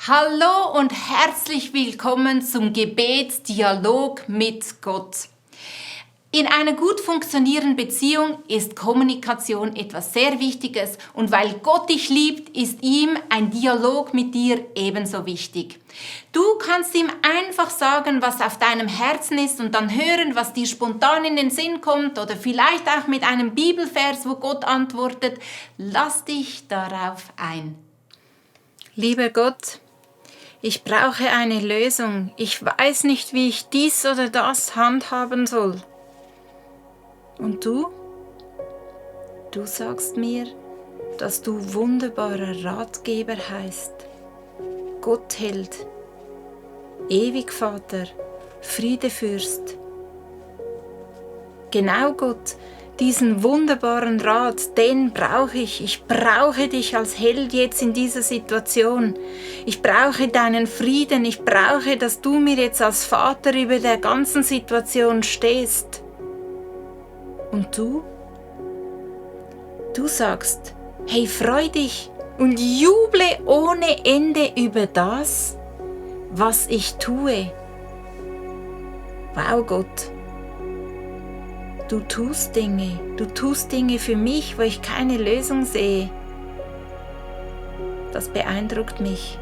Hallo und herzlich willkommen zum Gebetsdialog mit Gott. In einer gut funktionierenden Beziehung ist Kommunikation etwas sehr Wichtiges und weil Gott dich liebt, ist ihm ein Dialog mit dir ebenso wichtig. Du kannst ihm einfach sagen, was auf deinem Herzen ist und dann hören, was dir spontan in den Sinn kommt oder vielleicht auch mit einem Bibelvers, wo Gott antwortet. Lass dich darauf ein. Lieber Gott, ich brauche eine Lösung. Ich weiß nicht, wie ich dies oder das handhaben soll. Und du? Du sagst mir, dass du wunderbarer Ratgeber heißt, Gottheld, Ewigvater, Friedefürst. Genau, Gott, diesen wunderbaren Rat, den brauche ich. Ich brauche dich als Held jetzt in dieser Situation. Ich brauche deinen Frieden. Ich brauche, dass du mir jetzt als Vater über der ganzen Situation stehst. Und du? Du sagst, hey, freu dich und juble ohne Ende über das, was ich tue. Wow, Gott. Du tust Dinge für mich, wo ich keine Lösung sehe. Das beeindruckt mich.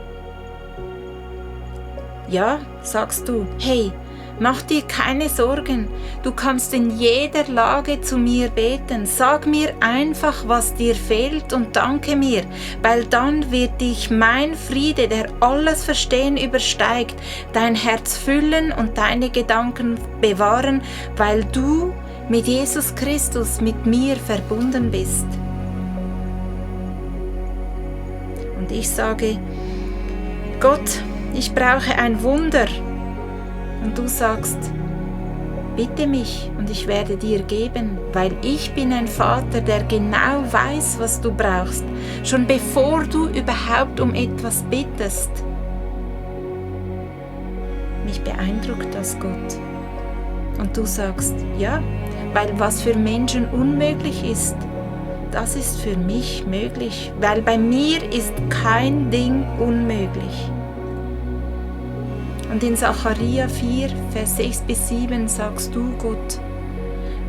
Ja, sagst du, hey, mach dir keine Sorgen, du kannst in jeder Lage zu mir beten. Sag mir einfach, was dir fehlt und danke mir, weil dann wird dich mein Friede, der alles Verstehen übersteigt, dein Herz füllen und deine Gedanken bewahren, weil du mit Jesus Christus mit mir verbunden bist. Und ich sage, Gott, ich brauche ein Wunder. Und du sagst, bitte mich und ich werde dir geben, weil ich bin ein Vater, der genau weiß, was du brauchst, schon bevor du überhaupt um etwas bittest. Mich beeindruckt das, Gott. Und du sagst, ja, weil was für Menschen unmöglich ist, das ist für mich möglich, weil bei mir ist kein Ding unmöglich. Und in Sacharja 4, Vers 6-7 sagst du, Gott,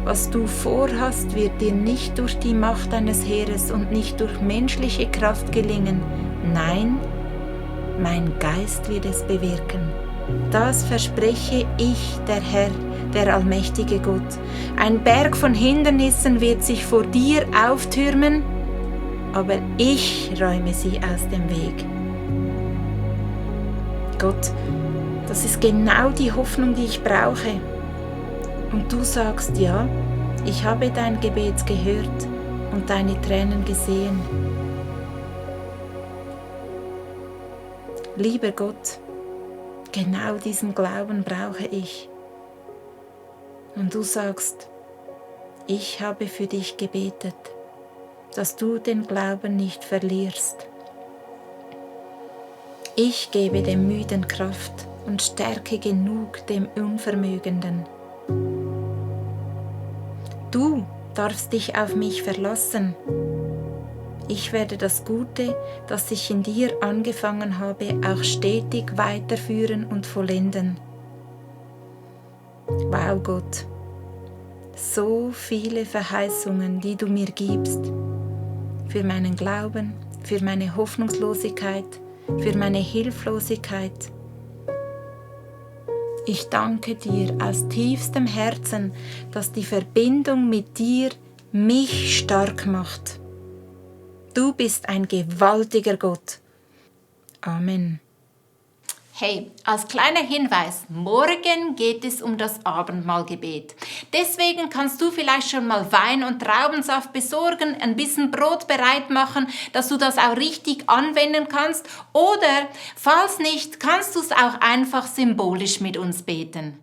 was du vorhast, wird dir nicht durch die Macht deines Heeres und nicht durch menschliche Kraft gelingen. Nein, mein Geist wird es bewirken. Das verspreche ich, der Herr, der allmächtige Gott. Ein Berg von Hindernissen wird sich vor dir auftürmen, aber ich räume sie aus dem Weg. Gott, das ist genau die Hoffnung, die ich brauche. Und du sagst, ja, ich habe dein Gebet gehört und deine Tränen gesehen. Lieber Gott, genau diesen Glauben brauche ich. Und du sagst, ich habe für dich gebetet, dass du den Glauben nicht verlierst. Ich gebe dem Müden Kraft und Stärke genug dem Unvermögenden. Du darfst dich auf mich verlassen. Ich werde das Gute, das ich in dir angefangen habe, auch stetig weiterführen und vollenden. Wow, Gott, so viele Verheißungen, die du mir gibst, für meinen Glauben, für meine Hoffnungslosigkeit, für meine Hilflosigkeit. Ich danke dir aus tiefstem Herzen, dass die Verbindung mit dir mich stark macht. Du bist ein gewaltiger Gott. Amen. Hey, als kleiner Hinweis, morgen geht es um das Abendmahlgebet. Deswegen kannst du vielleicht schon mal Wein und Traubensaft besorgen, ein bisschen Brot bereit machen, dass du das auch richtig anwenden kannst. Oder, falls nicht, kannst du es auch einfach symbolisch mit uns beten.